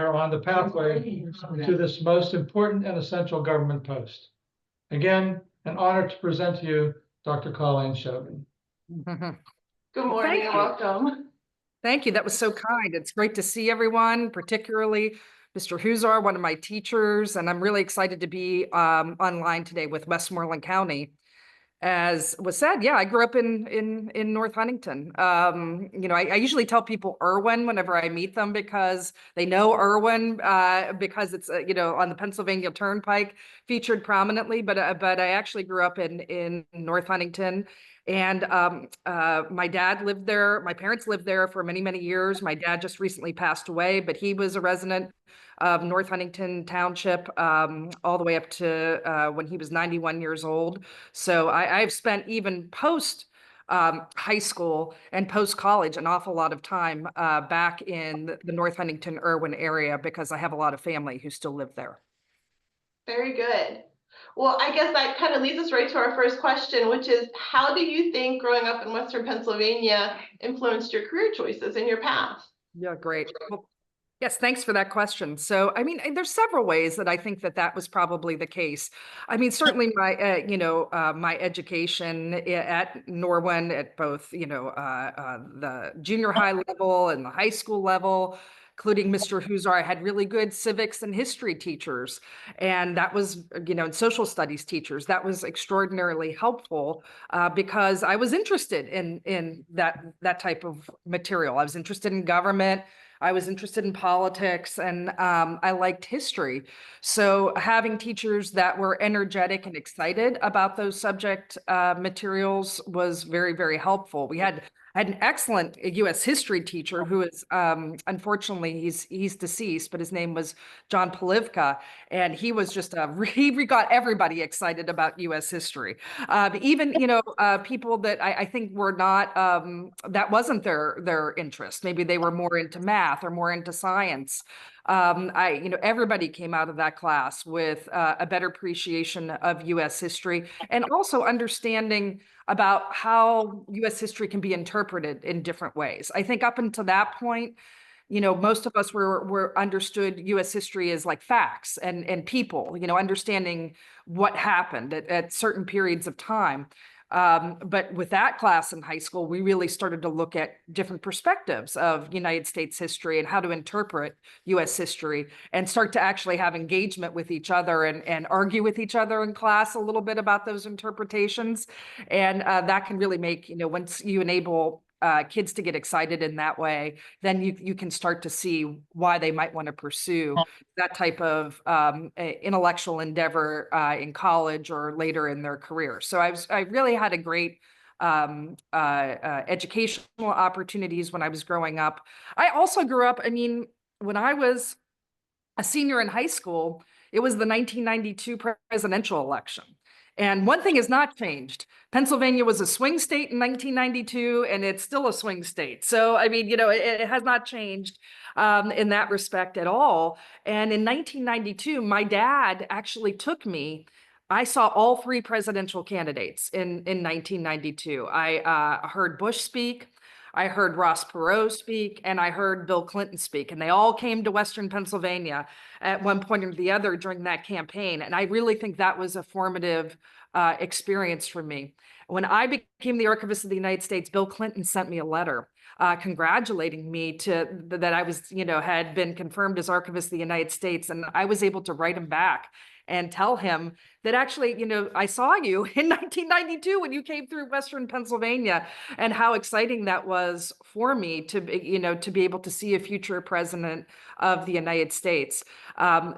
are on the pathway to this most important and essential government post. Again, an honor to present to you Dr. Colleen Shogan. Good morning and welcome. Thank you. That was so kind. It's great to see everyone, particularly Mr. Huzar, one of my teachers, and I'm really excited to be online today with Westmoreland County. As was said, yeah, I grew up in North Huntington. You know, I usually tell people Irwin whenever I meet them because they know Irwin because it's you know, on the Pennsylvania Turnpike featured prominently. But I actually grew up in North Huntington, and my dad lived there. My parents lived there for many years. My dad just recently passed away, but he was a resident of North Huntington Township all the way up to when he was 91 years old. So I've spent even post high school and post college an awful lot of time back in the North Huntington Irwin area because I have a lot of family who still live there. Very good. Well, I guess that kind of leads us right to our first question, which is, how do you think growing up in Western Pennsylvania influenced your career choices and your path? Yeah, great. Well, yes, thanks for that question. So, I mean, there's several ways that I think that was probably the case. I mean, certainly my, my education at Norwin at both, the junior high level and the high school level, including Mr. Huzar, I had really good civics and history teachers. And that was, and social studies teachers. That was extraordinarily helpful because I was interested in that type of material. I was interested in government. I was interested in politics, and I liked history. So having teachers that were energetic and excited about those subject materials was very helpful. I had an excellent U.S. history teacher who is, unfortunately, he's deceased, but his name was John Polivka, and he was just he got everybody excited about U.S. history. Even people that I think were not that wasn't their interest. Maybe they were more into math or more into science. Everybody came out of that class with a better appreciation of U.S. history and also understanding about how U.S. history can be interpreted in different ways. I think up until that point, most of us were understood U.S. history as like facts and people, understanding what happened at certain periods of time. But with that class in high school, we really started to look at different perspectives of United States history and how to interpret U.S. history and start to actually have engagement with each other and argue with each other in class a little bit about those interpretations. And that can really make, once you enable kids to get excited in that way, then you can start to see why they might want to pursue that type of intellectual endeavor in college or later in their career. So I really had a great educational opportunities when I was growing up. I also grew up, when I was a senior in high school, it was the 1992 presidential election. And one thing has not changed. Pennsylvania was a swing state in 1992, and it's still a swing state. So, it has not changed in that respect at all. And in 1992, my dad actually took me. I saw all three presidential candidates in 1992. I heard Bush speak. I heard Ross Perot speak, and I heard Bill Clinton speak, and they all came to Western Pennsylvania at one point or the other during that campaign. And I really think that was a formative experience for me. When I became the Archivist of the United States, Bill Clinton sent me a letter congratulating me that I was, had been confirmed as Archivist of the United States, and I was able to write him back and tell him that actually, I saw you in 1992 when you came through Western Pennsylvania, and how exciting that was for me to be able to see a future president of the United States. That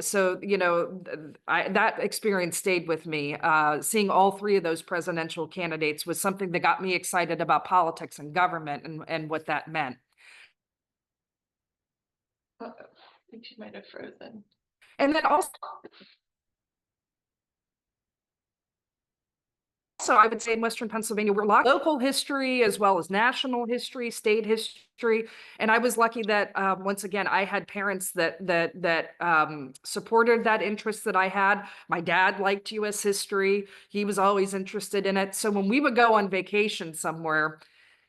experience stayed with me. Seeing all three of those presidential candidates was something that got me excited about politics and government and what that meant. I think she might have frozen. And then also, I would say in Western Pennsylvania, we're local history as well as national history, state history. And I was lucky that, once again, I had parents that supported that interest that I had. My dad liked U.S. history. He was always interested in it. So when we would go on vacation somewhere,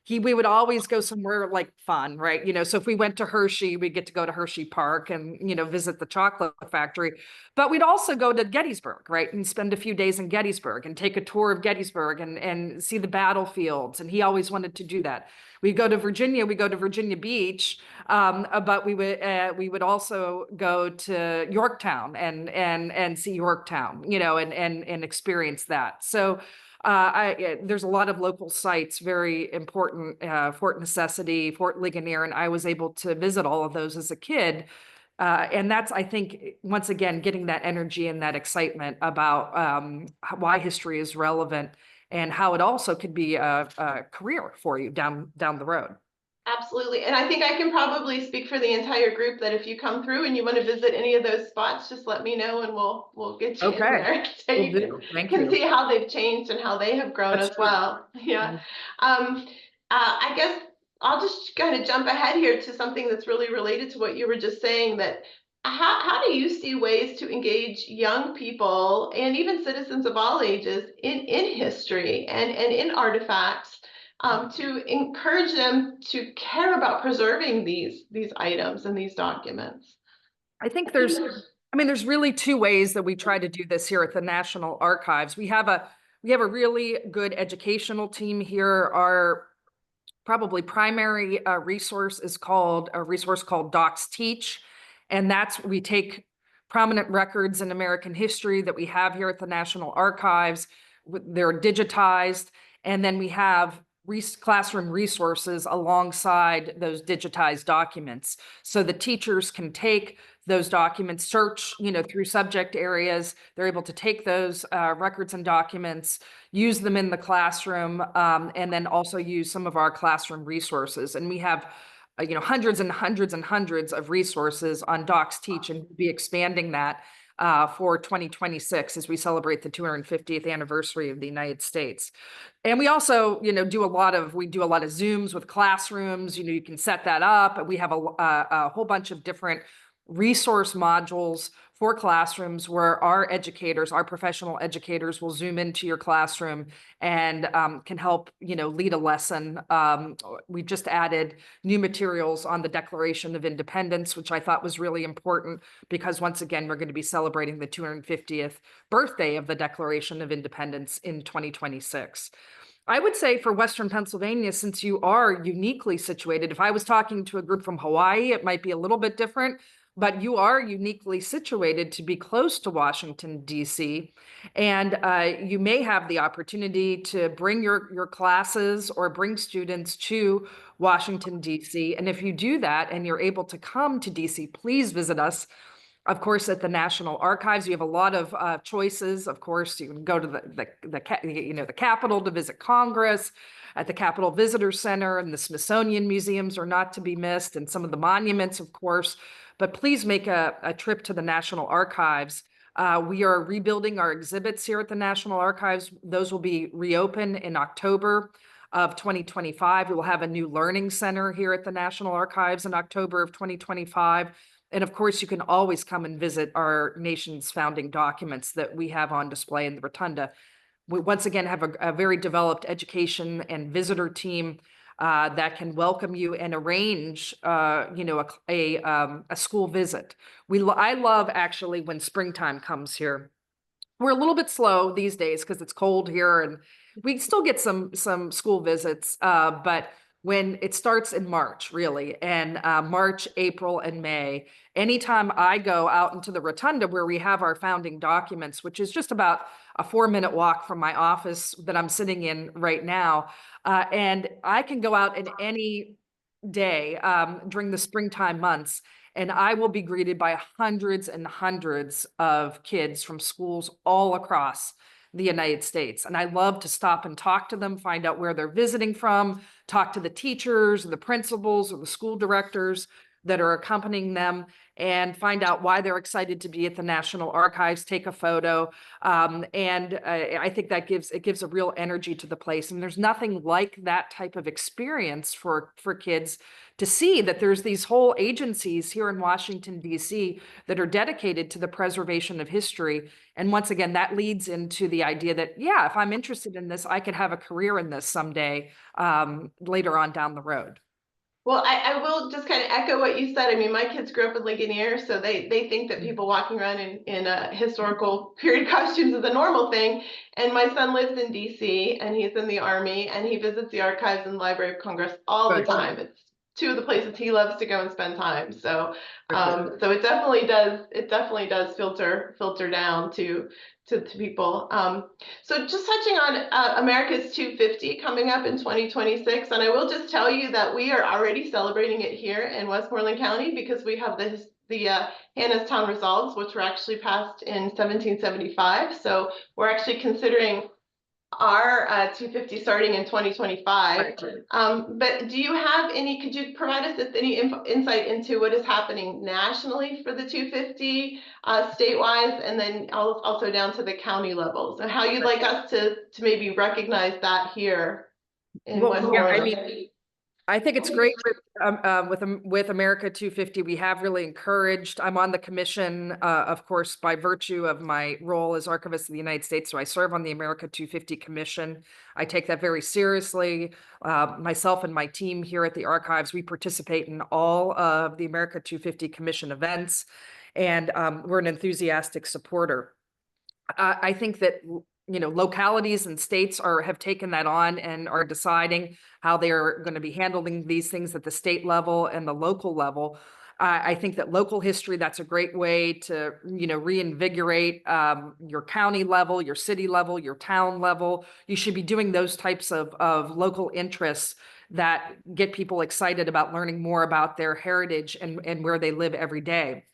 we would always go somewhere like fun, right? So if we went to Hershey, we'd get to go to Hershey Park and, visit the chocolate factory. But we'd also go to Gettysburg, right? And spend a few days in Gettysburg and take a tour of Gettysburg and see the battlefields. And he always wanted to do that. We go to Virginia Beach, but we would also go to Yorktown and see Yorktown, and experience that. So there's a lot of local sites, very important, Fort Necessity, Fort Ligonier, and I was able to visit all of those as a kid. And that's, I think, once again, getting that energy and that excitement about why history is relevant and how it also could be a career for you down the road. Absolutely. And I think I can probably speak for the entire group that if you come through and you want to visit any of those spots, just let me know and we'll get you in there. So you can see how they've changed and how they have grown as well. Yeah. I guess I'll just kind of jump ahead here to something that's really related to what you were just saying, that how do you see ways to engage young people and even citizens of all ages in history and in artifacts, to encourage them to care about preserving these items and these documents? I think there's really two ways that we try to do this here at the National Archives. We have a really good educational team here. Our probably primary resource is called Docs Teach. And we take prominent records in American history that we have here at the National Archives. They're digitized. And then we have classroom resources alongside those digitized documents. So the teachers can take those documents, search, through subject areas. They're able to take those records and documents, use them in the classroom, and then also use some of our classroom resources. And we have hundreds and hundreds and hundreds of resources on Docs Teach, and we'll be expanding that for 2026 as we celebrate the 250th anniversary of the United States. And we also, do a lot of Zooms with classrooms. You can set that up. We have a whole bunch of different resource modules for classrooms where our professional educators will Zoom into your classroom and can help, lead a lesson. We just added new materials on the Declaration of Independence, which I thought was really important because once again, we're going to be celebrating the 250th birthday of the Declaration of Independence in 2026. I would say for Western Pennsylvania, since you are uniquely situated, if I was talking to a group from Hawaii, it might be a little bit different. But you are uniquely situated to be close to Washington, D.C., and you may have the opportunity to bring your classes or bring students to Washington, D.C. And if you do that and you're able to come to D.C., please visit us. Of course, at the National Archives, you have a lot of choices. Of course, you can go to the Capitol to visit Congress. At the Capitol Visitor Center and the Smithsonian museums are not to be missed, and some of the monuments, of course. But please make a trip to the National Archives. We are rebuilding our exhibits here at the National Archives. Those will be reopened in October of 2025. We will have a new learning center here at the National Archives in October of 2025. And of course, you can always come and visit our nation's founding documents that we have on display in the Rotunda. We once again have a very developed education and visitor team that can welcome you and arrange, a school visit. I love actually when springtime comes here. We're a little bit slow these days because it's cold here, and we still get some school visits, but when it starts in March, really, and March, April, and May, anytime I go out into the Rotunda where we have our founding documents, which is just about a 4-minute walk from my office that I'm sitting in right now, and I can go out in any day during the springtime months, and I will be greeted by hundreds and hundreds of kids from schools all across the United States. And I love to stop and talk to them, find out where they're visiting from, talk to the teachers, the principals, or the school directors that are accompanying them. and find out why they're excited to be at the National Archives, take a photo. I think that gives a real energy to the place. And there's nothing like that type of experience for kids to see that there's these whole agencies here in Washington, D.C. that are dedicated to the preservation of history. And once again, that leads into the idea that, yeah, if I'm interested in this, I could have a career in this someday, later on down the road. Well, I will just kind of echo what you said. I mean, my kids grew up in Ligonier, so they think that people walking around in historical period costumes is a normal thing. And my son lives in DC, and he's in the Army, and he visits the Archives and Library of Congress all the time. It's two of the places he loves to go and spend time. So, so it definitely does filter down to people. So just touching on America's 250 coming up in 2026, and I will just tell you that we are already celebrating it here in Westmoreland County because we have the Hannahstown Resolves, which were actually passed in 1775. So we're actually considering our 250 starting in 2025. But do you have could you provide us with any insight into what is happening nationally for the 250 statewide, and then also down to the county levels, and how you'd like us to maybe recognize that here in Westmoreland? I think it's great with America 250. We have really encouraged. I'm on the commission, of course, by virtue of my role as Archivist of the United States. So I serve on the America 250 Commission. I take that very seriously. Myself and my team here at the Archives, we participate in all of the America 250 Commission events, and we're an enthusiastic supporter. I think that localities and states have taken that on and are deciding how they are going to be handling these things at the state level and the local level. I think that local history, that's a great way to, reinvigorate your county level, your city level, your town level. You should be doing those types of local interests that get people excited about learning more about their heritage and where they live every day.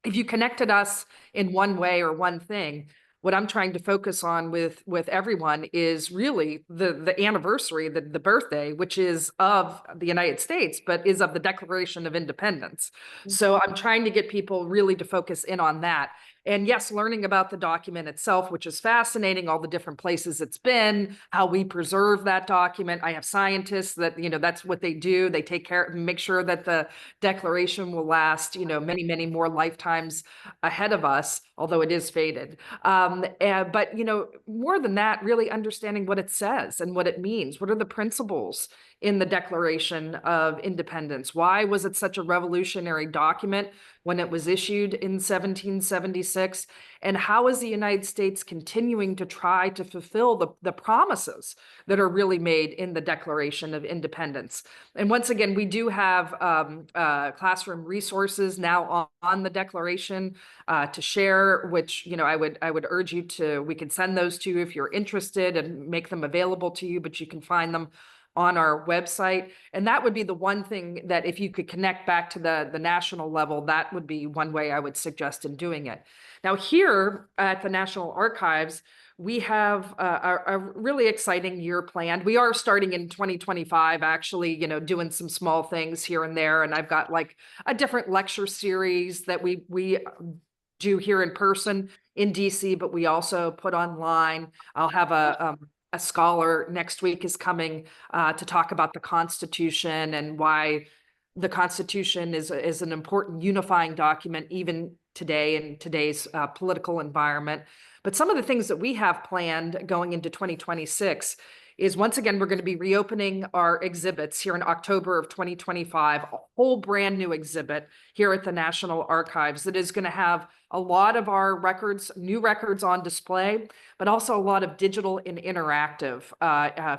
If you connected us in one way or one thing, what I'm trying to focus on with everyone is really the anniversary, the birthday, which is of the United States, but is of the Declaration of Independence. So I'm trying to get people really to focus in on that. And yes, learning about the document itself, which is fascinating, all the different places it's been, how we preserve that document. I have scientists that, that's what they do. They take care, make sure that the Declaration will last, many, many more lifetimes ahead of us, although it is faded. But, more than that, really understanding what it says and what it means. What are the principles in the Declaration of Independence? Why was it such a revolutionary document when it was issued in 1776? And how is the United States continuing to try to fulfill the promises that are really made in the Declaration of Independence? And once again, we do have classroom resources now on the Declaration to share, which, I would urge you to, we can send those to you if you're interested and make them available to you, but you can find them on our website. And that would be the one thing that if you could connect back to the national level, that would be one way I would suggest in doing it. Now here at the National Archives, we have a really exciting year planned. We are starting in 2025, actually, doing some small things here and there. And I've got like a different lecture series that we do here in person in DC, but we also put online. I'll have a scholar next week is coming to talk about the Constitution and why the Constitution is an important unifying document even today in today's political environment. But some of the things that we have planned going into 2026 is, once again, we're going to be reopening our exhibits here in October of 2025, a whole brand new exhibit here at the National Archives that is going to have a lot of our records, new records on display, but also a lot of digital and interactive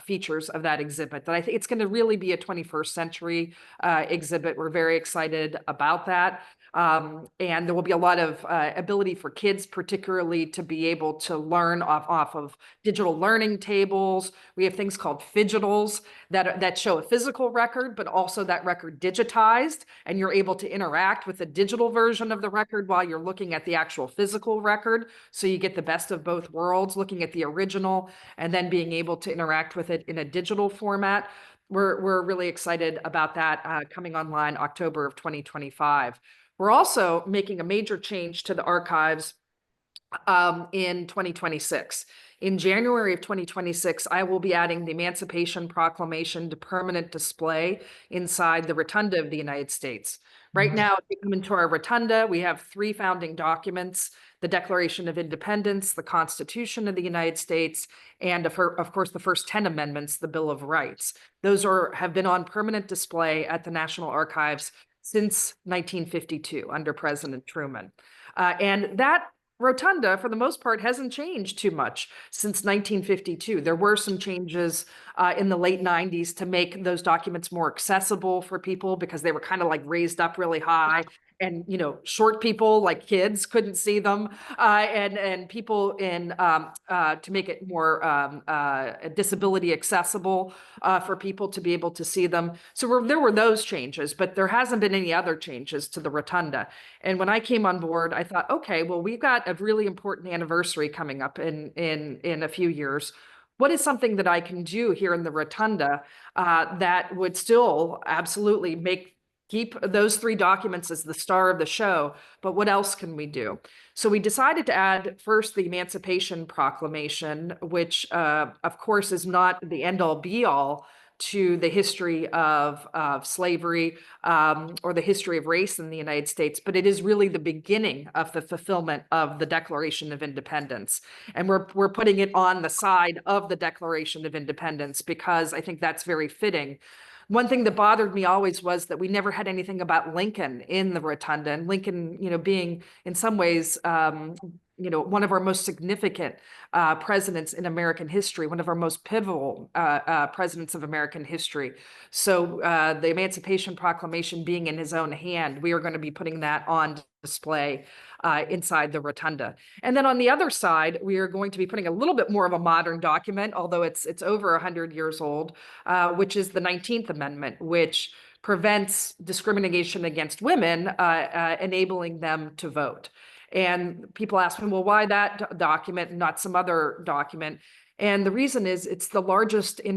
features of that exhibit. That I think it's going to really be a 21st century exhibit. We're very excited about that. And there will be a lot of ability for kids, particularly, to be able to learn off of digital learning tables. We have things called fidgetals that show a physical record, but also that record digitized, and you're able to interact with the digital version of the record while you're looking at the actual physical record. So you get the best of both worlds, looking at the original and then being able to interact with it in a digital format. We're really excited about that coming online October of 2025. We're also making a major change to the archives in 2026. In January of 2026, I will be adding the Emancipation Proclamation to permanent display inside the Rotunda of the United States. Right now, if you come into our Rotunda, we have 3 founding documents: the Declaration of Independence, the Constitution of the United States, and of course, the first 10 amendments, the Bill of Rights. Those have been on permanent display at the National Archives since 1952 under President Truman. And that Rotunda, for the most part, hasn't changed too much since 1952. There were some changes in the late 90s to make those documents more accessible for people, because they were kind of like raised up really high, and short people like kids couldn't see them, and people to make it more disability accessible for people to be able to see them. So there were those changes, but there hasn't been any other changes to the Rotunda. And when I came on board, I thought, okay, well, we've got a really important anniversary coming up in a few years. What is something that I can do here in the Rotunda that would still absolutely keep those 3 documents as the star of the show, but what else can we do? So we decided to add first the Emancipation Proclamation, which of course is not the end-all be-all to the history of slavery or the history of race in the United States, but it is really the beginning of the fulfillment of the Declaration of Independence. And we're putting it on the side of the Declaration of Independence because I think that's very fitting. One thing that bothered me always was that we never had anything about Lincoln in the Rotunda, and Lincoln, being in some ways, one of our most significant presidents in American history, one of our most pivotal presidents of American history. So the Emancipation Proclamation being in his own hand, we are going to be putting that on display inside the Rotunda. And then on the other side, we are going to be putting a little bit more of a modern document, although it's over 100 years old, which is the 19th Amendment, which prevents discrimination against women, enabling them to vote. And people ask me, well, why that document and not some other document? And the reason is it's the largest single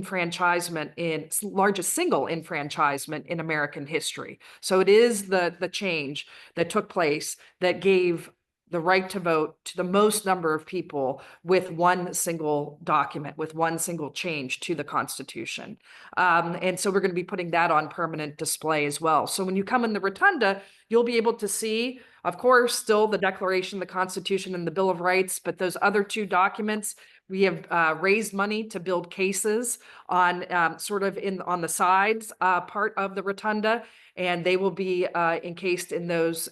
enfranchisement in American history. So it is the change that took place that gave the right to vote to the most number of people with one single document, with one single change to the Constitution. And so we're going to be putting that on permanent display as well. So when you come in the Rotunda, you'll be able to see, of course, still the Declaration, the Constitution, and the Bill of Rights, but those other 2 documents, we have raised money to build cases on on the sides part of the Rotunda, and they will be encased in those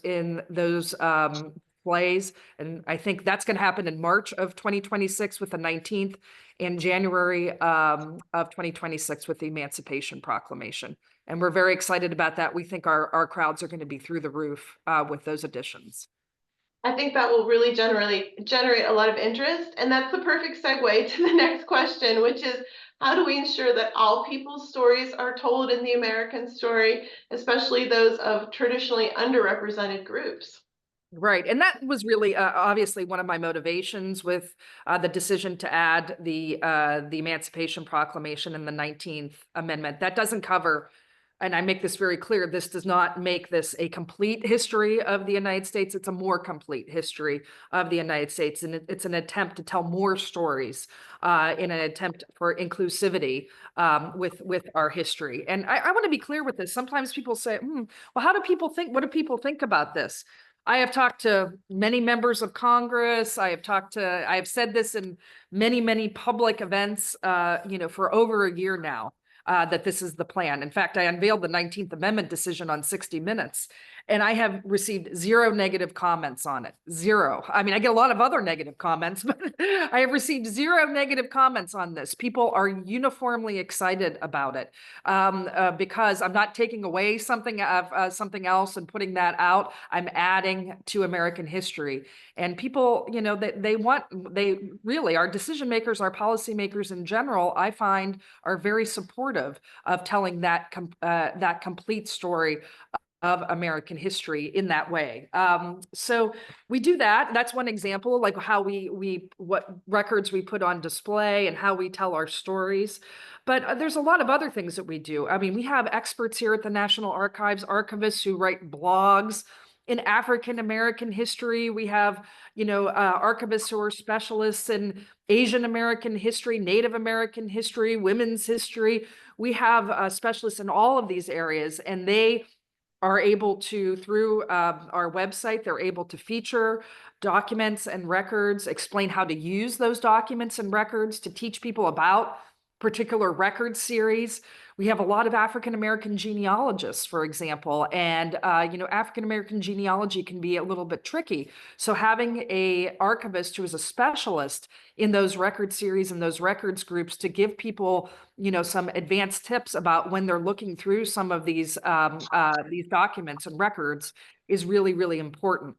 displays. And I think that's going to happen in March of 2026 with the 19th, and January of 2026 with the Emancipation Proclamation. And we're very excited about that. We think our crowds are going to be through the roof with those additions. I think that will really generate a lot of interest. And that's the perfect segue to the next question, which is, how do we ensure that all people's stories are told in the American story, especially those of traditionally underrepresented groups? Right. And that was really obviously one of my motivations with the decision to add the Emancipation Proclamation and the 19th Amendment. That doesn't cover, and I make this very clear, this does not make this a complete history of the United States. It's a more complete history of the United States. And it's an attempt to tell more stories in an attempt for inclusivity with our history. And I want to be clear with this. Sometimes people say, well, how do people think? What do people think about this? I have talked to many members of Congress. I have said this in many, many public events, for over a year now, that this is the plan. In fact, I unveiled the 19th Amendment decision on 60 Minutes, and I have received 0 negative comments on it. 0. I mean, I get a lot of other negative comments, but I have received 0 negative comments on this. People are uniformly excited about it because I'm not taking away something else and putting that out. I'm adding to American history. And people, they really, our decision makers, our policymakers in general, I find, are very supportive of telling that complete story of American history in that way. So we do that. That's one example, like how what records we put on display and how we tell our stories. But there's a lot of other things that we do. I mean, we have experts here at the National Archives, archivists who write blogs in African American history. We have, archivists who are specialists in Asian American history, Native American history, women's history. We have specialists in all of these areas, and they are able to, through our website, they're able to feature documents and records, explain how to use those documents and records, to teach people about particular record series. We have a lot of African-American genealogists, for example, and African-American genealogy can be a little bit tricky. So having a archivist who is a specialist in those record series and those records groups to give people, some advanced tips about when they're looking through some of these documents and records is really, really important.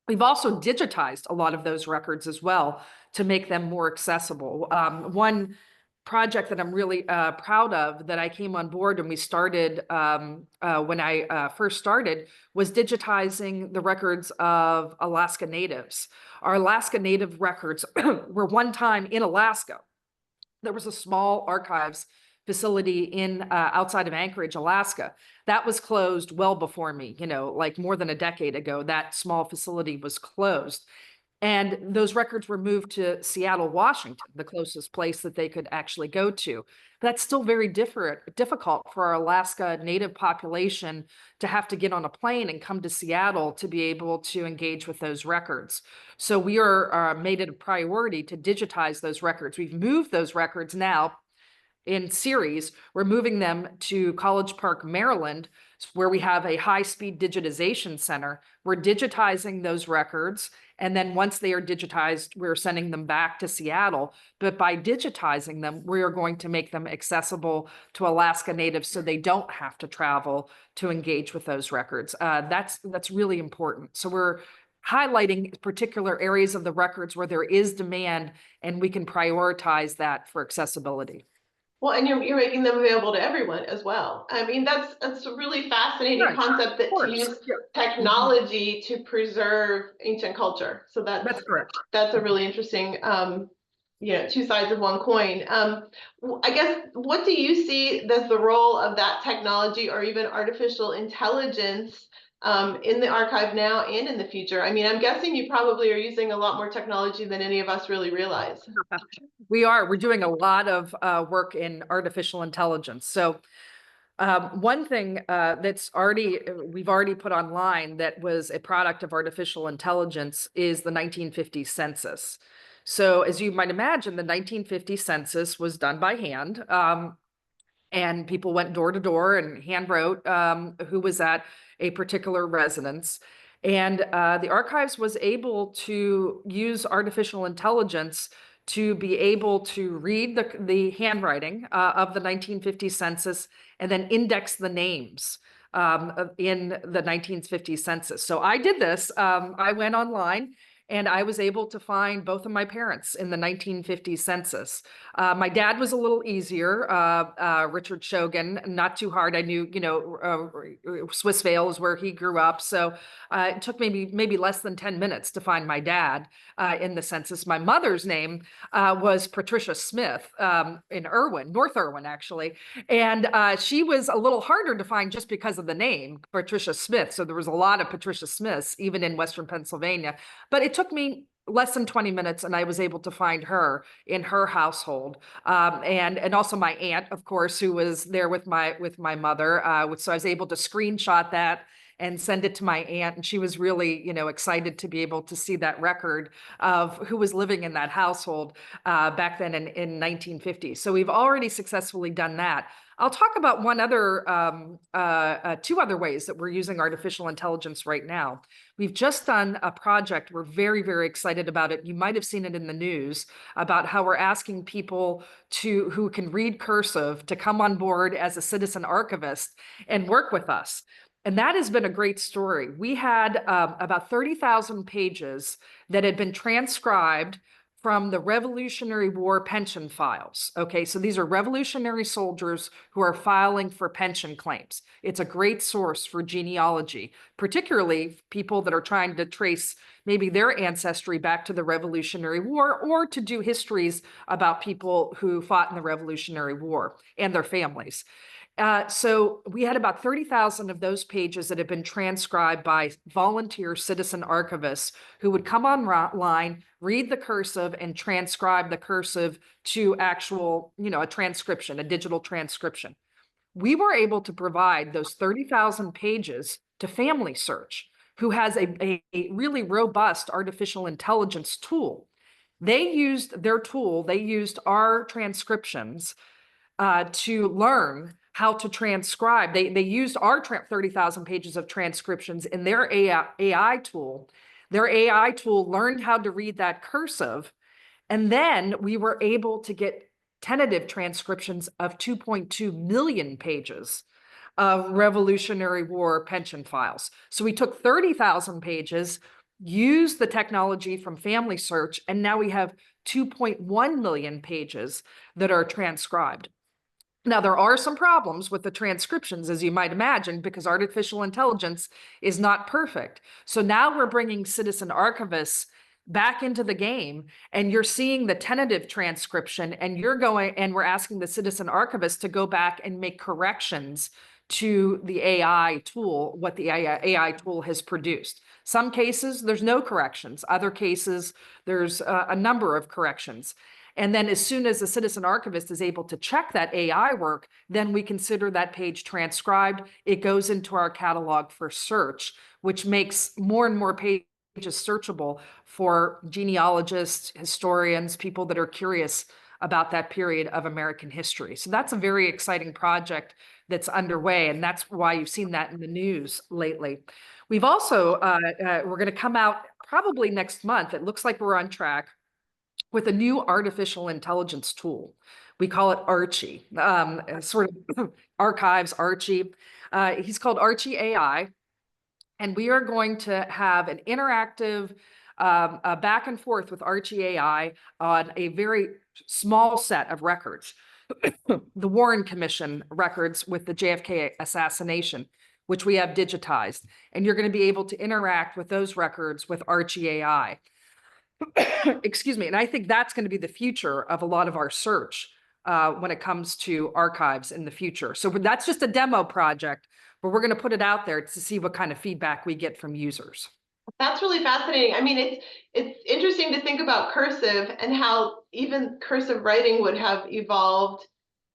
We've also digitized a lot of those records as well to make them more accessible. One project that I'm really proud of that I came on board when we started, when I first started, was digitizing the records of Alaska Natives. Our Alaska Native records were one time in Alaska. There was a small archives facility in outside of Anchorage, Alaska. That was closed well before me, like more than a decade ago. That small facility was closed. And those records were moved to Seattle, Washington, the closest place that they could actually go to. That's still very difficult for our Alaska Native population to have to get on a plane and come to Seattle to be able to engage with those records. So we are made it a priority to digitize those records. We've moved those records now in series. We're moving them to College Park, Maryland, where we have a high-speed digitization center. We're digitizing those records, and then once they are digitized, we're sending them back to Seattle. But by digitizing them, we are going to make them accessible to Alaska Natives so they don't have to travel to engage with those records. That's really important. So we're highlighting particular areas of the records where there is demand, and we can prioritize that for accessibility. Well, and you're making them available to everyone as well. I mean, that's a really fascinating concept, that to use technology to preserve ancient culture. So that's correct. That's a really interesting, two sides of one coin. I guess, what do you see as the role of that technology or even artificial intelligence in the archive now and in the future? I mean, I'm guessing you probably are using a lot more technology than any of us really realize. We're doing a lot of work in artificial intelligence. So one thing we've already put online that was a product of artificial intelligence is the 1950 census. So as you might imagine, the 1950 census was done by hand. And people went door to door and hand wrote who was at a particular residence. And the archives was able to use artificial intelligence to be able to read the handwriting of the 1950 census and then index the names in the 1950 census. So I did this. I went online and I was able to find both of my parents in the 1950 census. My dad was a little easier, Richard Shogan, not too hard. I knew, Swiss Vale is where he grew up. So it took maybe less than 10 minutes to find my dad in the census. My mother's name was Patricia Smith in Irwin, North Irwin, actually. And she was a little harder to find just because of the name, Patricia Smith. So there was a lot of Patricia Smiths, even in Western Pennsylvania. But it took me less than 20 minutes and I was able to find her in her household. And also my aunt, of course, who was there with my mother. So I was able to screenshot that and send it to my aunt. And she was really, excited to be able to see that record of who was living in that household back then in 1950. So we've already successfully done that. I'll talk about two other ways that we're using artificial intelligence right now. We've just done a project. We're very, very excited about it. You might have seen it in the news about how we're asking people who can read cursive to come on board as a citizen archivist and work with us. And that has been a great story. We had about 30,000 pages that had been transcribed from the Revolutionary War pension files. Okay, so these are Revolutionary soldiers who are filing for pension claims. It's a great source for genealogy, particularly people that are trying to trace maybe their ancestry back to the Revolutionary War, or to do histories about people who fought in the Revolutionary War and their families. So we had about 30,000 of those pages that had been transcribed by volunteer citizen archivists who would come online, read the cursive, and transcribe the cursive to actual, a transcription, a digital transcription. We were able to provide those 30,000 pages to Family Search, who has a really robust artificial intelligence tool. They used their tool, they used our transcriptions to learn how to transcribe. They used our 30,000 pages of transcriptions in their AI tool. Their AI tool learned how to read that cursive, and then we were able to get tentative transcriptions of 2.2 million pages of Revolutionary War pension files. So we took 30,000 pages, used the technology from Family Search, and now we have 2.1 million pages that are transcribed. Now, there are some problems with the transcriptions, as you might imagine, because artificial intelligence is not perfect. So now we're bringing citizen archivists back into the game, and you're seeing the tentative transcription, and we're asking the citizen archivist to go back and make corrections to the AI tool, what the AI tool has produced. Some cases, there's no corrections. Other cases, there's a number of corrections. And then as soon as the citizen archivist is able to check that AI work, then we consider that page transcribed. It goes into our catalog for search, which makes more and more pages searchable for genealogists, historians, people that are curious about that period of American history. So that's a very exciting project that's underway, and that's why you've seen that in the news lately. We've also, we're going to come out probably next month. It looks like we're on track with a new artificial intelligence tool. We call it Archie, sort of archives Archie. He's called Archie AI. And we are going to have an interactive back and forth with Archie AI on a very small set of records. The Warren Commission records with the JFK assassination, which we have digitized. And you're going to be able to interact with those records with Archie AI. Excuse me. And I think that's going to be the future of a lot of our search when it comes to archives in the future. So that's just a demo project, but we're going to put it out there to see what kind of feedback we get from users. That's really fascinating. I mean, it's interesting to think about cursive and how even cursive writing would have evolved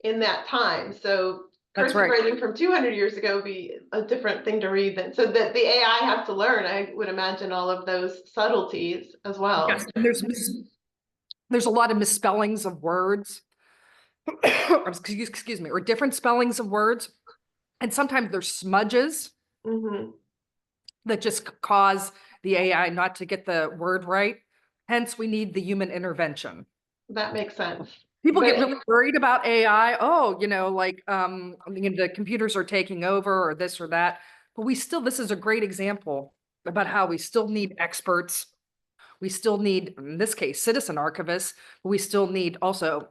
in that time. So cursive writing from 200 years ago would be a different thing to read than, so that the AI has to learn, I would imagine, all of those subtleties as well. Yes, and there's a lot of misspellings of words, excuse me, or different spellings of words. And sometimes there's smudges that just cause the AI not to get the word right. Hence, we need the human intervention. That makes sense. People get really worried about AI. Oh, the computers are taking over or this or that. But this is a great example about how we still need experts. We still need, in this case, citizen archivists. But we still need also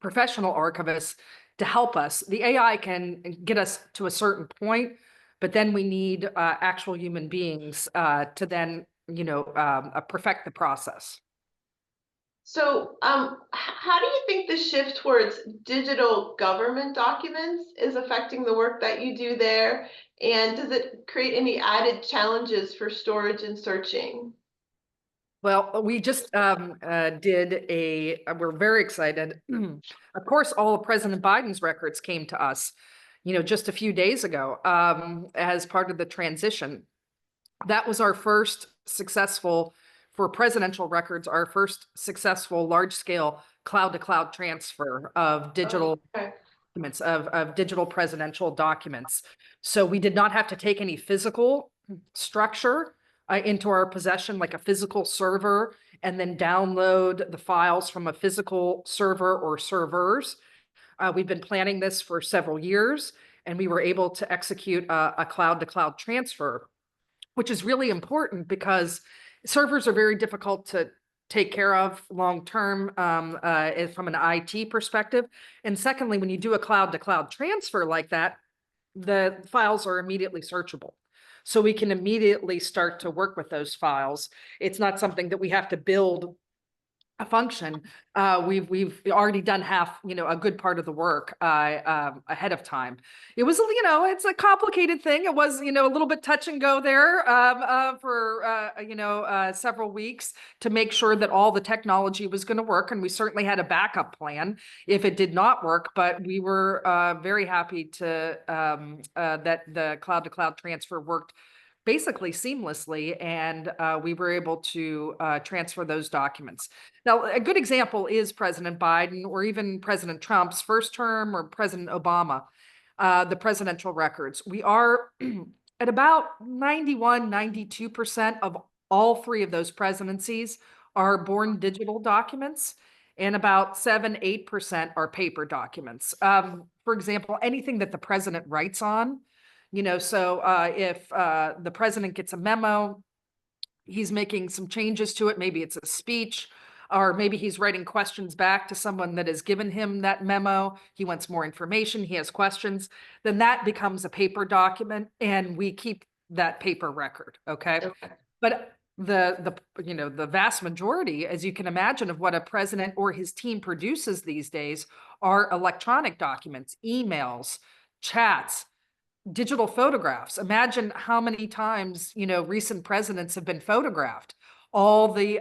professional archivists to help us. The AI can get us to a certain point, but then we need actual human beings to then, perfect the process. So how do you think the shift towards digital government documents is affecting the work that you do there? And does it create any added challenges for storage and searching? Well, we just we're very excited. Of course, all of President Biden's records came to us, just a few days ago as part of the transition. That was our first successful, for presidential records, our first successful large-scale cloud-to-cloud transfer of digital documents, of digital presidential documents. So we did not have to take any physical structure into our possession, like a physical server, and then download the files from a physical server or servers. We've been planning this for several years, and we were able to execute a cloud-to-cloud transfer, which is really important because servers are very difficult to take care of long-term from an IT perspective. And secondly, when you do a cloud-to-cloud transfer like that, the files are immediately searchable. So we can immediately start to work with those files. It's not something that we have to build function, we've already done half, a good part of the work ahead of time. It was, it's a complicated thing. It was, a little bit touch and go there for several weeks to make sure that all the technology was going to work, and we certainly had a backup plan if it did not work. But we were very happy to that the cloud-to-cloud transfer worked basically seamlessly, and we were able to transfer those documents. Now, a good example is President Biden or even President Trump's first term, or President Obama, the presidential records. We are at about 91, 92% of all three of those presidencies are born digital documents, and about 7, 8% are paper documents. For example, anything that the president writes on, so if the president gets a memo, he's making some changes to it, maybe it's a speech, or maybe he's writing questions back to someone that has given him that memo, he wants more information, he has questions, then that becomes a paper document, and we keep that paper record, okay? But the vast majority, as you can imagine, of what a president or his team produces these days are electronic documents, emails, chats, digital photographs. Imagine how many times, recent presidents have been photographed. All the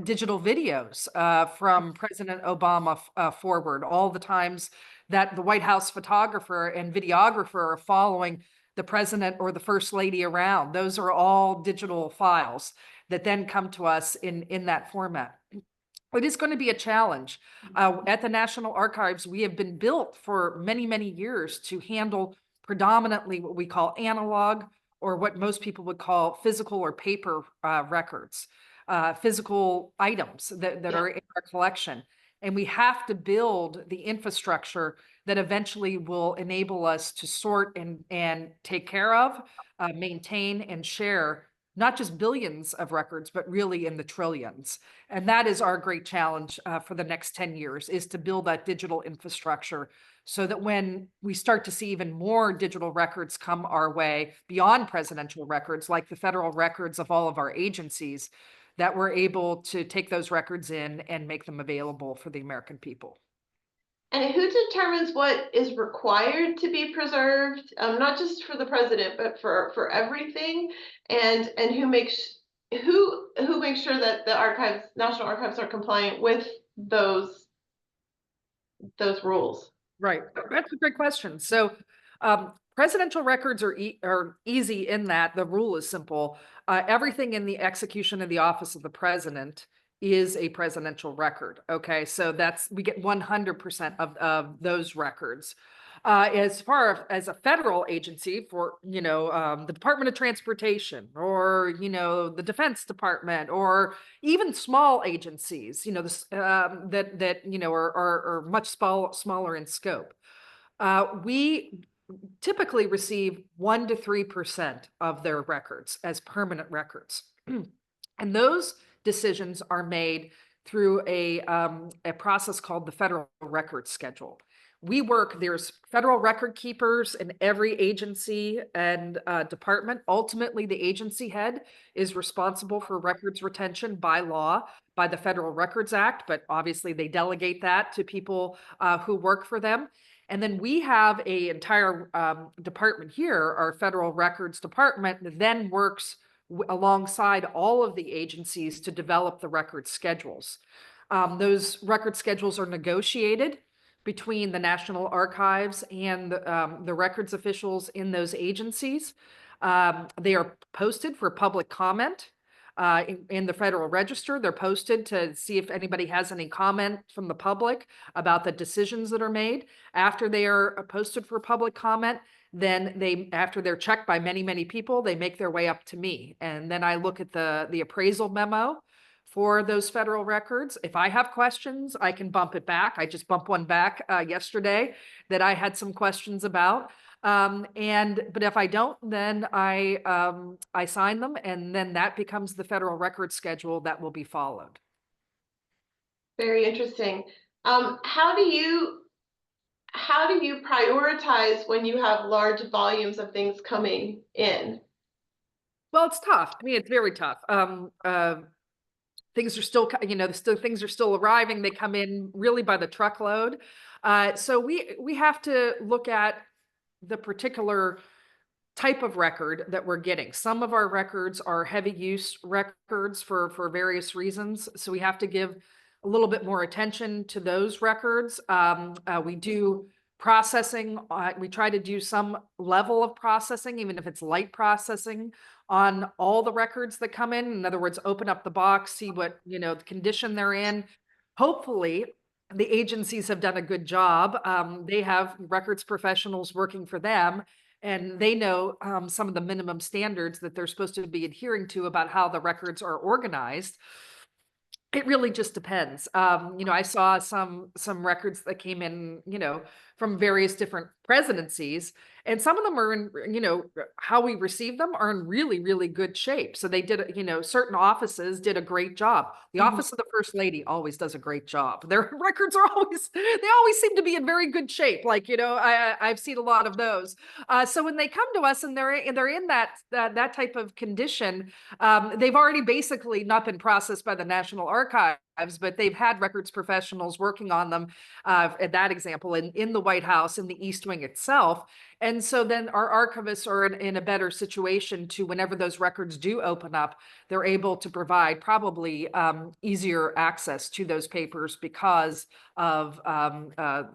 digital videos from President Obama forward, all the times that the White House photographer and videographer are following the president or the first lady around. Those are all digital files that then come to us in that format. It is going to be a challenge. At the National Archives, we have been built for many, many years to handle predominantly what we call analog, or what most people would call physical or paper records, physical items that are in our collection. And we have to build the infrastructure that eventually will enable us to sort and take care of, maintain and share not just billions of records, but really in the trillions. And that is our great challenge for the next 10 years, is to build that digital infrastructure so that when we start to see even more digital records come our way beyond presidential records, like the federal records of all of our agencies, that we're able to take those records in and make them available for the American people. And who determines what is required to be preserved, not just for the president, but for everything, and who makes sure that the archives, National Archives, are compliant with those rules? Right, that's a great question. So presidential records are easy in that the rule is simple. Everything in the execution of the office of the president is a presidential record. Okay, so we get 100% of those records. As far as a federal agency, for the Department of Transportation, or the Defense Department, or even small agencies, that are much smaller in scope, we typically receive 1 to 3% of their records as permanent records, and those decisions are made through a process called the Federal Record Schedule. There's federal record keepers in every agency and department. Ultimately, the agency head is responsible for records retention by law, by the Federal Records Act, but obviously they delegate that to people who work for them. And then we have an entire department here, our Federal Records Department, that then works alongside all of the agencies to develop the record schedules. Those record schedules are negotiated between the National Archives and the records officials in those agencies. They are posted for public comment in the Federal Register. They're posted to see if anybody has any comment from the public about the decisions that are made. After they are posted for public comment, then after they're checked by many, many people, they make their way up to me. And then I look at the appraisal memo for those federal records. If I have questions, I can bump it back. I just bumped one back yesterday that I had some questions about. But if I don't, then I sign them, and then that becomes the Federal Record Schedule that will be followed. Very interesting. How do you prioritize when you have large volumes of things coming in? Well, it's tough. I mean, it's very tough. things are still, things are still arriving. They come in really by the truckload. So we have to look at the particular type of record that we're getting. Some of our records are heavy use records for various reasons. So we have to give a little bit more attention to those records. We do processing. We try to do some level of processing, even if it's light processing, on all the records that come in. In other words, open up the box, see what, the condition they're in. Hopefully, the agencies have done a good job. They have records professionals working for them, and they know some of the minimum standards that they're supposed to be adhering to about how the records are organized. It really just depends. I saw some records that came in, from various different presidencies, and some of them are in, how we receive them are in really, really good shape. So they did, certain offices did a great job. The Office of the First Lady always does a great job. Their records are they always seem to be in very good shape. Like, I've seen a lot of those. So when they come to us and they're in that type of condition, they've already basically not been processed by the National Archives, but they've had records professionals working on them, at that example, in the White House, in the East Wing itself. And so then our archivists are in a better situation to, whenever those records do open up, they're able to provide probably easier access to those papers because of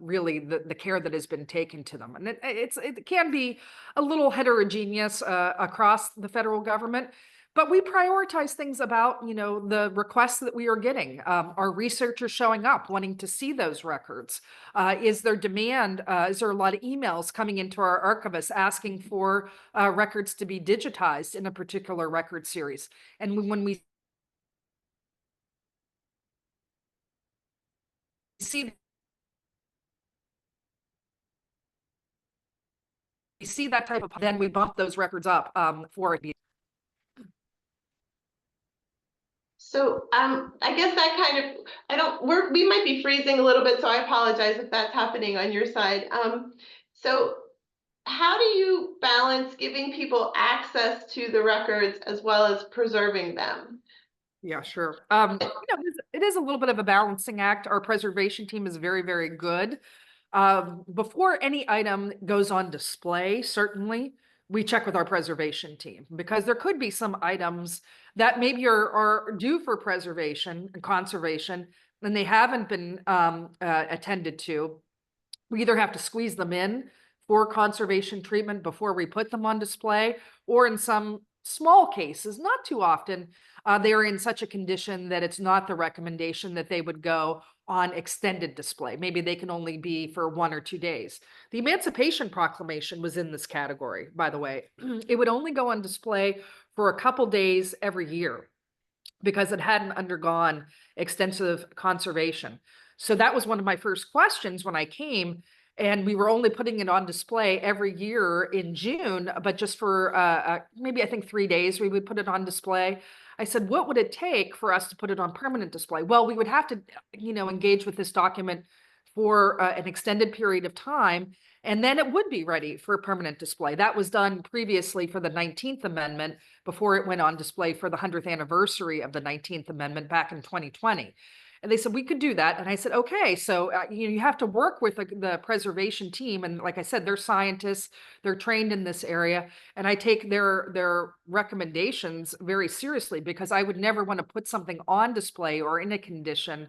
really the care that has been taken to them. And it can be a little heterogeneous across the federal government. But we prioritize things about, the requests that we are getting. Are researchers showing up, wanting to see those records? Is there demand? Is there a lot of emails coming into our archivists asking for records to be digitized in a particular record series? And when we see that type of, then we bump those records up for it. So I guess that kind of, we might be freezing a little bit, so I apologize if that's happening on your side. So how do you balance giving people access to the records as well as preserving them? Yeah, sure. It is a little bit of a balancing act. Our preservation team is very, very good. Before any item goes on display, certainly, we check with our preservation team, because there could be some items that maybe are due for preservation and conservation, and they haven't been attended to. We either have to squeeze them in for conservation treatment before we put them on display, or in some small cases, not too often, they are in such a condition that it's not the recommendation that they would go on extended display. Maybe they can only be for 1 or 2 days. The Emancipation Proclamation was in this category, by the way. It would only go on display for a couple days every year because it hadn't undergone extensive conservation. So that was one of my first questions when I came, and we were only putting it on display every year in June, but just for maybe I think 3 days we would put it on display. I said, what would it take for us to put it on permanent display? Well, we would have to, engage with this document for an extended period of time, and then it would be ready for permanent display. That was done previously for the 19th Amendment before it went on display for the 100th anniversary of the 19th Amendment back in 2020. And they said, we could do that. And I said, okay, so you have to work with the preservation team. And like I said, they're scientists, they're trained in this area. And I take their recommendations very seriously, because I would never want to put something on display or in a condition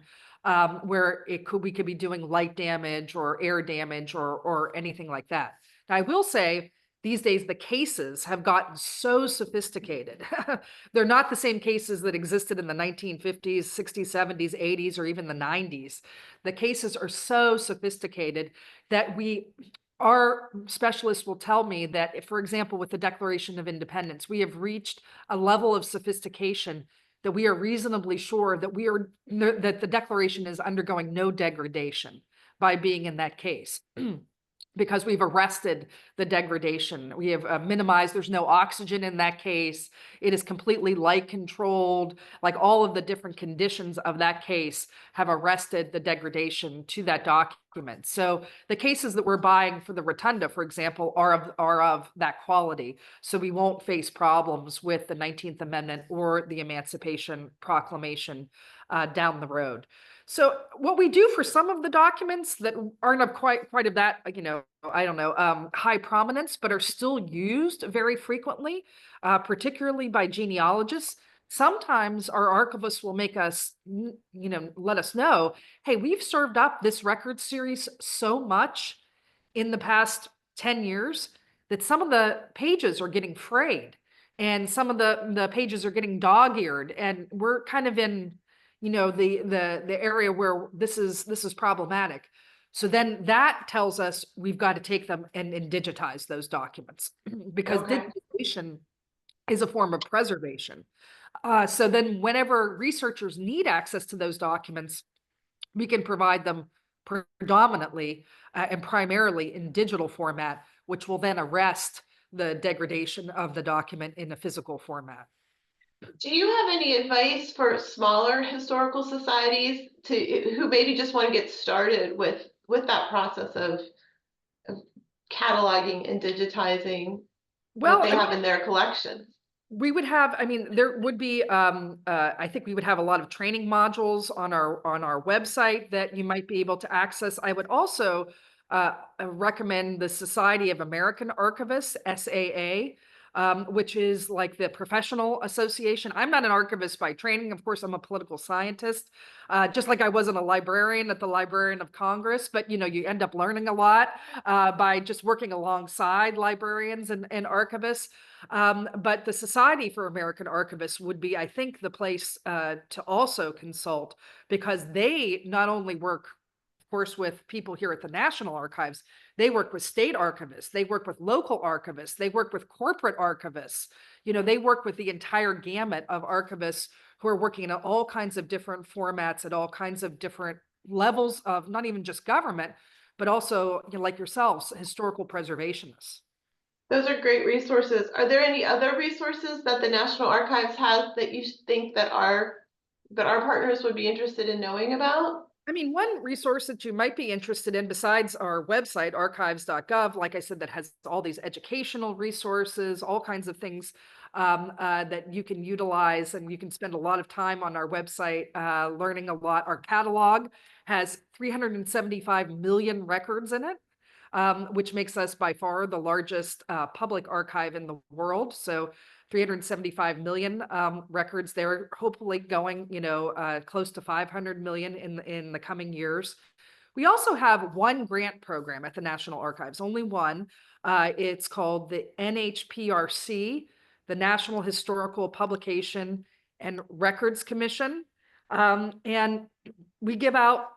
where we could be doing light damage or air damage or anything like that. Now, I will say, these days, the cases have gotten so sophisticated. They're not the same cases that existed in the 1950s, 60s, 70s, 80s, or even the 90s. The cases are so sophisticated that our specialists will tell me that, if, for example, with the Declaration of Independence, we have reached a level of sophistication that we are reasonably sure that the Declaration is undergoing no degradation by being in that case. Because we've arrested the degradation. We have minimized, there's no oxygen in that case. It is completely light controlled. Like, all of the different conditions of that case have arrested the degradation to that document. document. So the cases that we're buying for the rotunda, for example, are of that quality. So we won't face problems with the 19th Amendment or the Emancipation Proclamation down the road. So what we do for some of the documents that aren't of quite of that, you know, I don't know, high prominence, but are still used very frequently, particularly by genealogists. Sometimes our archivists will make us, you know, let us know, hey, we've served up this record series so much in the past 10 years that some of the pages are getting frayed and some of the pages are getting dog-eared, and we're kind of in, you know, the area where this is problematic. So then that tells us we've got to take them and digitize those documents because digitization is a form of preservation. So then whenever researchers need access to those documents, we can provide them predominantly and primarily in digital format, which will then arrest the degradation of the document in a physical format. Do you have any advice for smaller historical societies who maybe just want to get started with that process of cataloging and digitizing what they have in their collections? We would have, I mean, there would be, I think we would have a lot of training modules on our website that you might be able to access. I would also recommend the Society of American Archivists, SAA, which is like the professional association. I'm not an archivist by training. Of course, I'm a political scientist, just like I wasn't a librarian at the Librarian of Congress, but you know, you end up learning a lot by just working alongside librarians and archivists. But the Society for American Archivists would be, I think, the place to also consult, because they not only work, of course, with people here at the National Archives, they work with state archivists, they work with local archivists, they work with corporate archivists. You know, they work with the entire gamut of archivists who are working in all kinds of different formats at all kinds of different levels of not even just government, but also, you know, like yourselves, historical preservationists. Those are great resources. Are there any other resources that the National Archives has that you think that our partners would be interested in knowing about? I mean, one resource that you might be interested in besides our website, archives.gov, like I said, that has all these educational resources, all kinds of things that you can utilize, and you can spend a lot of time on our website learning a lot. Our catalog has 375 million records in it, which makes us by far the largest public archive in the world. So 375 million records there, hopefully going, you know, close to 500 million in the coming years. We also have one grant program at the National Archives, only one. It's called the NHPRC, the National Historical Publication and Records Commission. And we give out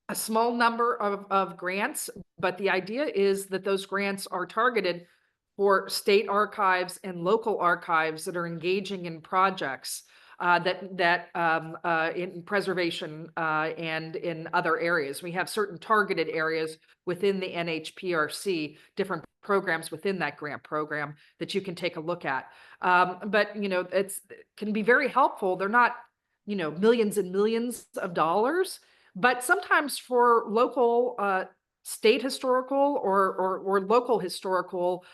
a small number of grants, but the idea is that those grants are targeted for state archives and local archives that are engaging in projects in preservation and in other areas. We have certain targeted areas within the NHPRC, different programs within that grant program that you can take a look at. But you know, it can be very helpful. They're not, you know, millions and millions of dollars, but sometimes for local state historical or local historical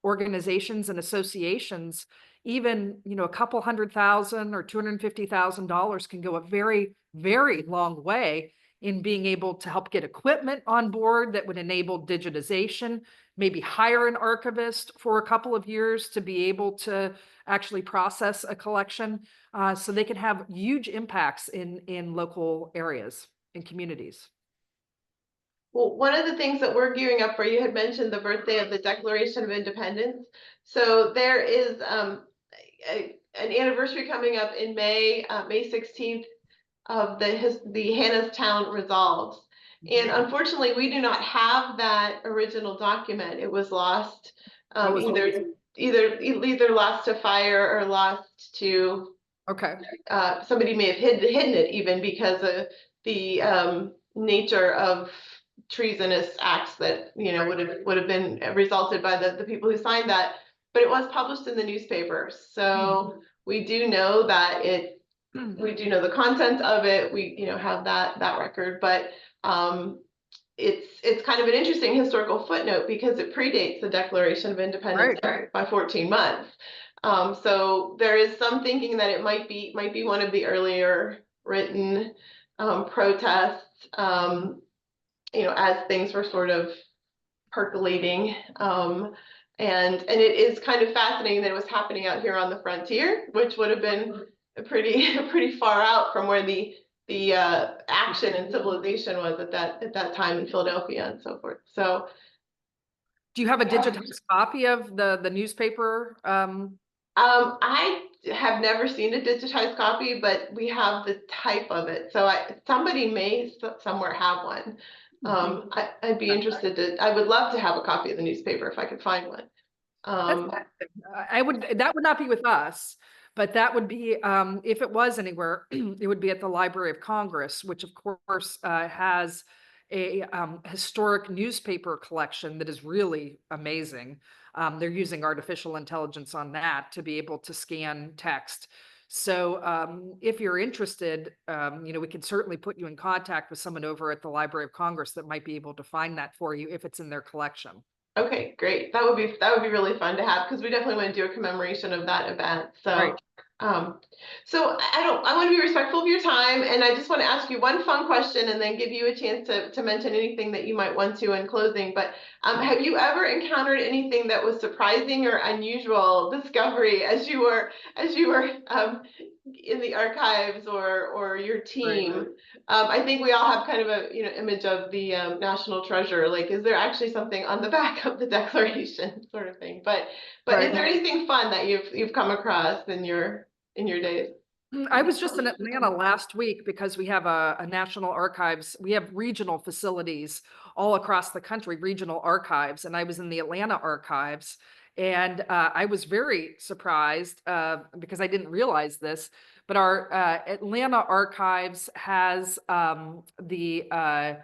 organizations and associations, even, you know, a couple $100,000 or $250,000 can go a very, very long way in being able to help get equipment on board that would enable digitization, maybe hire an archivist for a couple of years to be able to actually process a collection, so they can have huge impacts in local areas and communities. Well, one of the things that we're gearing up for, you had mentioned the birthday of the Declaration of Independence. So there is an anniversary coming up in May, May 16th, of the Hannahstown Resolves. And unfortunately, we do not have that original document. It was lost, either lost to fire or lost to, somebody may have hidden it even because of the nature of treasonous acts that, you know, would have been resulted by the people who signed that. But it was published in the newspaper, so we do know that we do know the content of it. We, you know, have that record, but it's kind of an interesting historical footnote because it predates the Declaration of Independence by 14 months. So there is some thinking that it might be one of the earlier written protests, as things were sort of percolating. And it is kind of fascinating that it was happening out here on the frontier, which would have been pretty far out from where the action and civilization was at that time in Philadelphia and so forth. So, do you have a digitized copy of the newspaper? I have never seen a digitized copy, but we have the type of it. So somebody may somewhere have one. I'd be interested I would love to have a copy of the newspaper if I could find one. That would not be with us, but that would be, if it was anywhere, it would be at the Library of Congress, which of course has a historic newspaper collection that is really amazing. They're using artificial intelligence on that to be able to scan text. So if you're interested, we can certainly put you in contact with someone over at the Library of Congress that might be able to find that for you if it's in their collection. Okay, great. That would be really fun to have, because we definitely want to do a commemoration of that event. So, right. So I want to be respectful of your time, and I just want to ask you one fun question and then give you a chance to mention anything that you might want to in closing. But have you ever encountered anything that was surprising or unusual discovery as you were in the archives or your team? Right. I think we all have kind of a image of the national treasure. Like, is there actually something on the back of the Declaration, sort of thing? But right. Is there anything fun that you've come across in your days? I was just in Atlanta last week because we have a national archives. We have regional facilities all across the country, regional archives. And I was in the Atlanta archives, and I was very surprised because I didn't realize this, but our Atlanta archives has the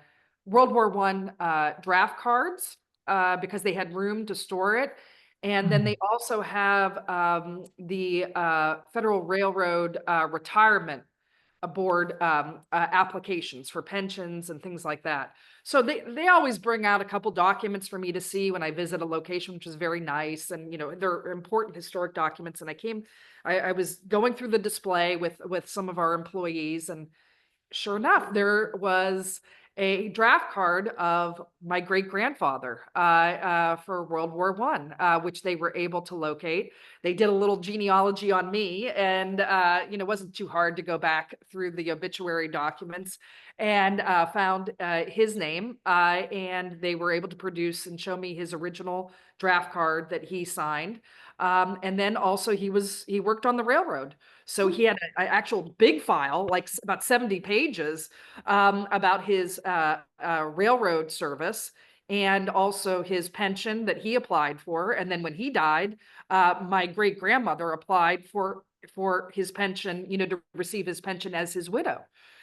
World War I draft cards because they had room to store it. And then they also have the Federal Railroad retirement board applications for pensions and things like that. So they always bring out a couple documents for me to see when I visit a location, which is very nice. And, they're important historic documents. And I was going through the display with some of our employees, and sure enough, there was a draft card of my great-grandfather for World War I, which they were able to locate. They did a little genealogy on me, and it wasn't too hard to go back through the obituary documents and found his name, and they were able to produce and show me his original draft card that he signed. And then also he worked on the railroad. So he had an actual big file, like about 70 pages, about his railroad service, and also his pension that he applied for. And then when he died, my great grandmother applied for his pension, to receive his pension as his widow.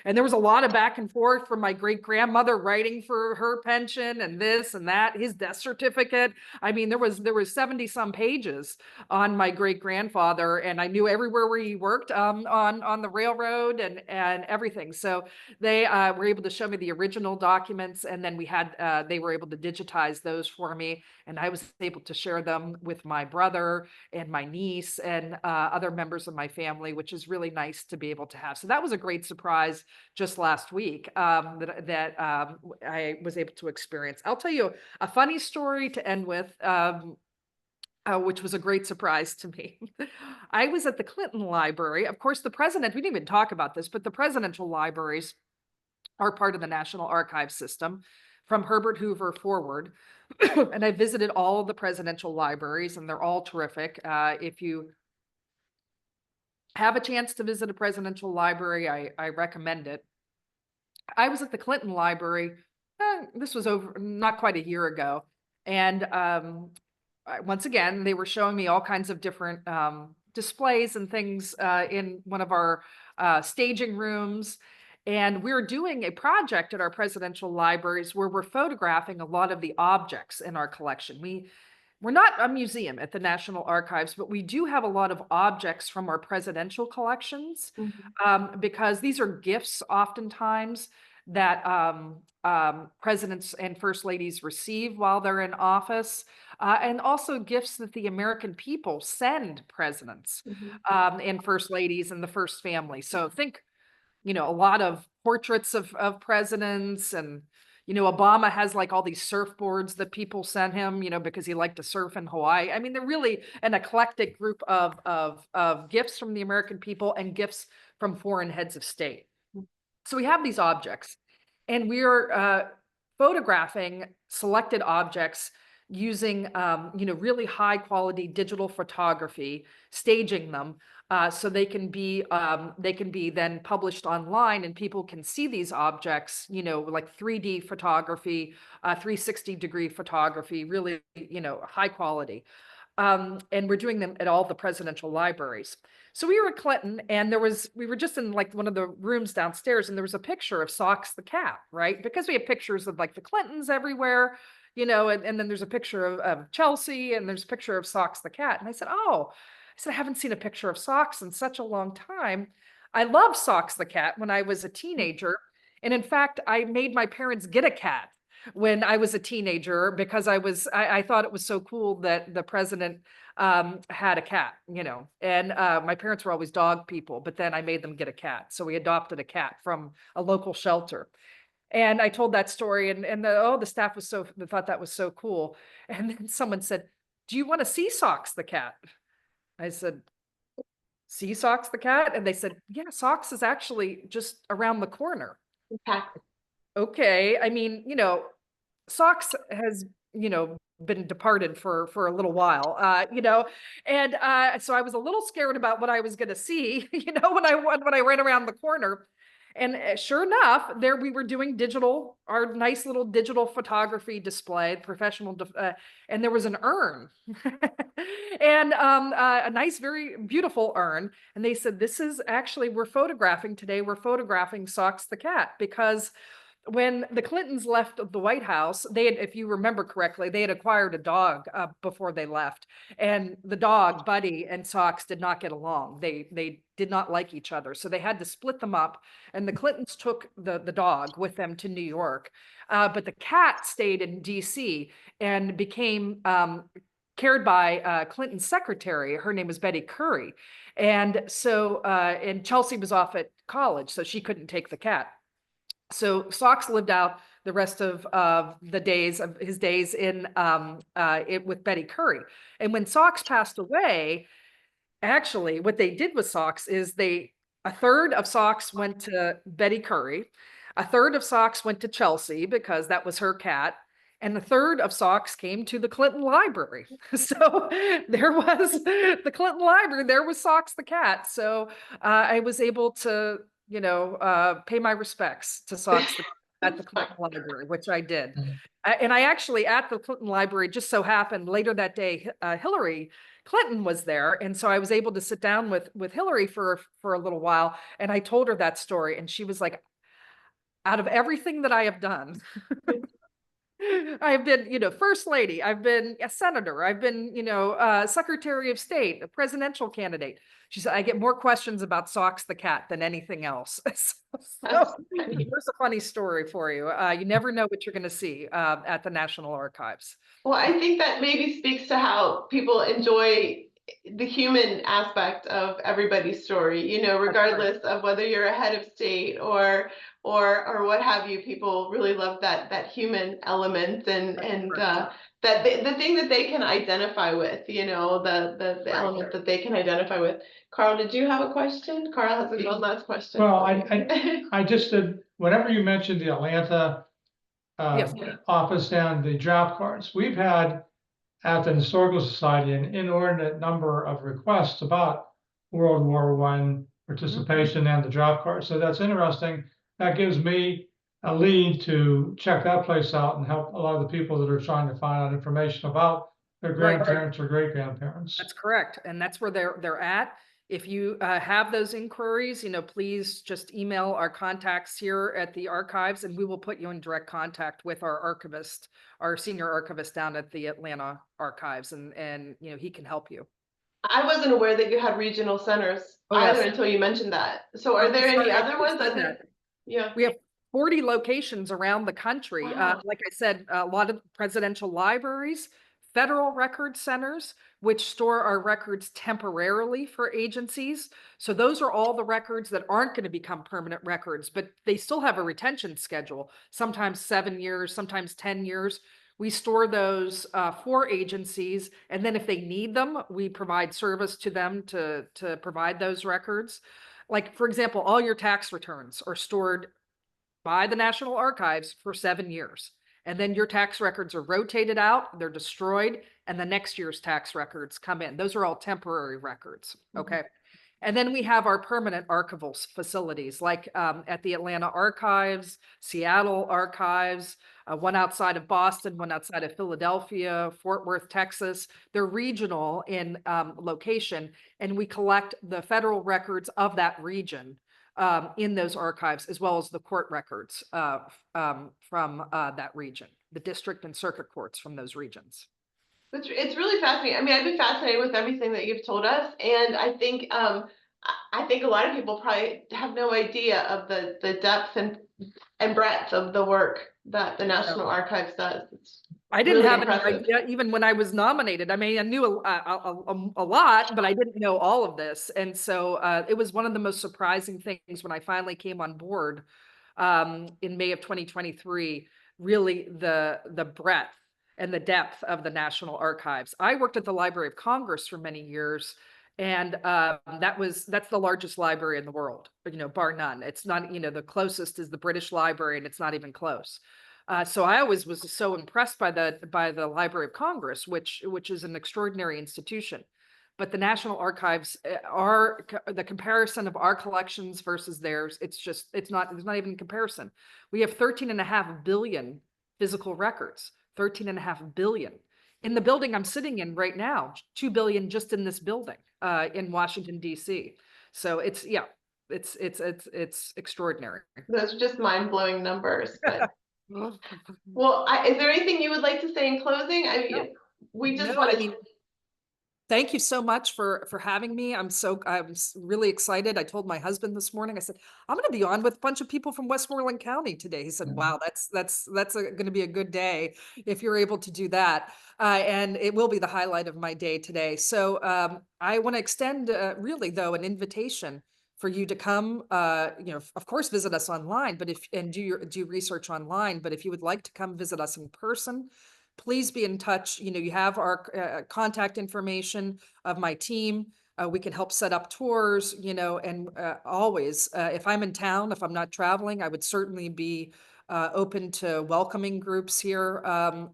And there was a lot of back and forth from my great grandmother writing for her pension and this and that, his death certificate. I mean, there was 70 some pages on my great grandfather, and I knew everywhere where he worked on the railroad and everything. So they were able to show me the original documents, and then they were able to digitize those for me, and I was able to share them with my brother and my niece and other members of my family, which is really nice to be able to have. So that was a great surprise just last week that I was able to experience. I'll tell you a funny story to end with, which was a great surprise to me. I was at the Clinton Library. Of course, the president, we didn't even talk about this, but the presidential libraries are part of the National Archive system from Herbert Hoover forward. And I visited all of the presidential libraries, and they're all terrific. If you have a chance to visit a presidential library, I recommend it. I was at the Clinton Library. This was not quite a year ago. And once again, they were showing me all kinds of different displays and things in one of our staging rooms. And we're doing a project at our presidential libraries where we're photographing a lot of the objects in our collection. We're not a museum at the National Archives, but we do have a lot of objects from our presidential collections because these are gifts oftentimes that presidents and first ladies receive while they're in office, and also gifts that the American people send presidents and first ladies and the first family. So think, a lot of portraits of presidents, and Obama has like all these surfboards that people sent him, because he liked to surf in Hawaii. I mean, they're really an eclectic group of gifts from the American people and gifts from foreign heads of state. So we have these objects, and we're photographing selected objects using really high quality digital photography, staging them so they can be then published online, and people can see these objects, like 3D photography, 360-degree photography, really high quality. And we're doing them at all the presidential libraries. So we were at Clinton, and we were just in like one of the rooms downstairs, and there was a picture of Socks the cat, right? Because we have pictures of like the Clintons everywhere, and then there's a picture of Chelsea, and there's a picture of Socks the cat. And I said, I haven't seen a picture of Socks in such a long time. I loved Socks the cat when I was a teenager. And in fact, I made my parents get a cat when I was a teenager, because I thought it was so cool that the president had a cat, and my parents were always dog people, but then I made them get a cat. So we adopted a cat from a local shelter. And I told that story, and the staff thought that was so cool. And then someone said, "Do you want to see Socks the cat?" I said, "See Socks the cat?" And they said, "Yeah, Socks is actually just around the corner." Okay. I mean, Socks has, been departed for a little while, and so I was a little scared about what I was going to see, when I ran around the corner. And sure enough, there we were doing our nice little digital photography display, and there was an urn and a nice, very beautiful urn. And they said, "This is actually, we're photographing Socks the cat, because when the Clintons left the White House, if you remember correctly, they had acquired a dog before they left, and the dog, Buddy, and Socks did not get along. They did not like each other, so they had to split them up. And the Clintons took the dog with them to New York, but the cat stayed in D.C. and became cared by Clinton's secretary. Her name was Betty Curry, and so and Chelsea was off at college, so she couldn't take the cat. So Socks lived out the rest of his days in with Betty Curry. And when Socks passed away, actually, what they did with Socks is a third of Socks went to Betty Curry, a third of Socks went to Chelsea because that was her cat, and a third of Socks came to the Clinton Library. So there was the Clinton Library, there was Socks the cat. So I was able to pay my respects to Socks at the Clinton Library, which I did. And I actually, at the Clinton Library, just so happened later that day, Hillary Clinton was there. And so I was able to sit down with Hillary for a little while. And I told her that story. And she was like, "Out of everything that I have done, I've been, first lady, I've been a senator, I've been, secretary of state, a presidential candidate." She said, "I get more questions about Socks the cat than anything else." So here's a funny story for you. You never know what you're going to see at the National Archives. Well, I think that maybe speaks to how people enjoy the human aspect of everybody's story, regardless of whether you're a head of state or what have you. People really love that human element, and that the thing that they can identify with, the element that they can identify with. Carl, did you have a question? Carl has one last question. Well, I just did, whenever you mentioned the Atlanta office and the draft cards, we've had at the Historical Society an inordinate number of requests about World War I participation and the draft cards. So that's interesting. That gives me a lead to check that place out and help a lot of the people that are trying to find out information about their grandparents or great grandparents. That's correct. And that's where they're at. If you have those inquiries, please just email our contacts here at the archives, and we will put you in direct contact with our archivist, our senior archivist down at the Atlanta archives, and he can help you. I wasn't aware that you had regional centers either until you mentioned that. So are there any other ones? Yeah, we have 40 locations around the country. Wow. Like I said, a lot of presidential libraries, federal record centers, which store our records temporarily for agencies. So those are all the records that aren't going to become permanent records, but they still have a retention schedule, sometimes 7 years, sometimes 10 years. We store those for agencies, and then if they need them, we provide service to them to provide those records. Like, for example, all your tax returns are stored by the National Archives for 7 years. And then your tax records are rotated out, they're destroyed, and the next year's tax records come in. Those are all temporary records, okay? And then we have our permanent archival facilities, like at the Atlanta Archives, Seattle Archives, one outside of Boston, one outside of Philadelphia, Fort Worth, Texas. They're regional in location, and we collect the federal records of that region in those archives, as well as the court records from that region, the district and circuit courts from those regions. It's really fascinating. I mean, I've been fascinated with everything that you've told us, and I think a lot of people probably have no idea of the depth and breadth of the work that the National Archives does. I didn't have any idea even when I was nominated. I mean, I knew a lot, but I didn't know all of this. And so it was one of the most surprising things when I finally came on board in May of 2023, really the breadth and the depth of the National Archives. I worked at the Library of Congress for many years, and that's the largest library in the world, bar none. It's not, the closest is the British Library, and it's not even close. So I always was so impressed by the Library of Congress, which is an extraordinary institution. But the National Archives are the comparison of our collections versus theirs. There's not even a comparison. We have 13.5 billion physical records, 13.5 billion. In the building I'm sitting in right now, 2 billion just in this building in Washington, D.C. So it's extraordinary. Those are just mind-blowing numbers. But well, is there anything you would like to say in closing? I mean, we just want to. Thank you so much for having me. I'm really excited. I told my husband this morning, I said, I'm going to be on with a bunch of people from Westmoreland County today. He said, wow, that's going to be a good day if you're able to do that. And it will be the highlight of my day today. So I want to extend really though an invitation for you to come, of course, visit us online, but do research online. But if you would like to come visit us in person, please be in touch. You have our contact information of my team. We can help set up tours, and always, if I'm in town, if I'm not traveling, I would certainly be open to welcoming groups here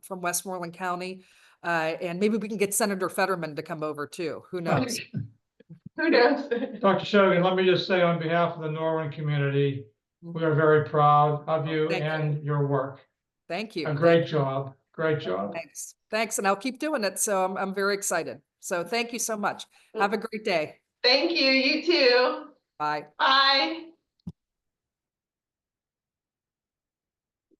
from Westmoreland County. And maybe we can get Senator Fetterman to come over too. Who knows? Who knows? Dr. Shogan, let me just say on behalf of the Norwin community, we are very proud of you and your work. Thank you. A great job. Great job. Thanks. And I'll keep doing it. So I'm very excited. So thank you so much. Have a great day. Thank you. You too. Bye. Bye.